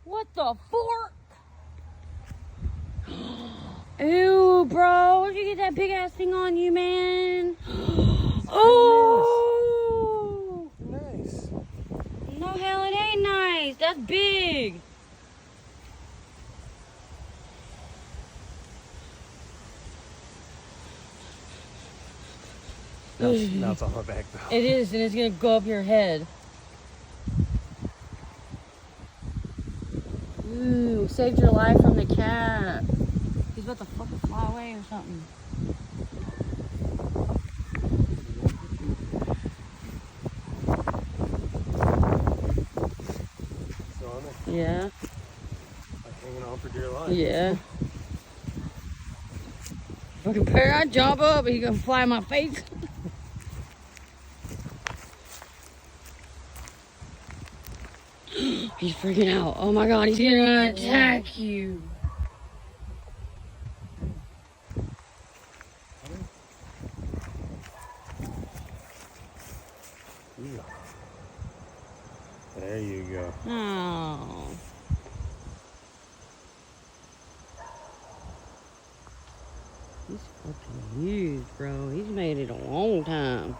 What the fork? Ew, bro. Where'd you get that big ass thing on you, man? Oh! Nice. No, hell, it ain't nice. That's big. Now it's on my back though. It is, and it's gonna go up your head. Ooh, saved your life from the cat. He's about to fucking fly away or something. Still on there? Yeah. Like hanging on for dear life. Yeah. Fucking better not jump up, or he gonna fly in my face. He's freaking out. Oh my god, he's gonna attack you. Yeah. There you go. Oh. He's fucking huge, bro. He's made it a long time.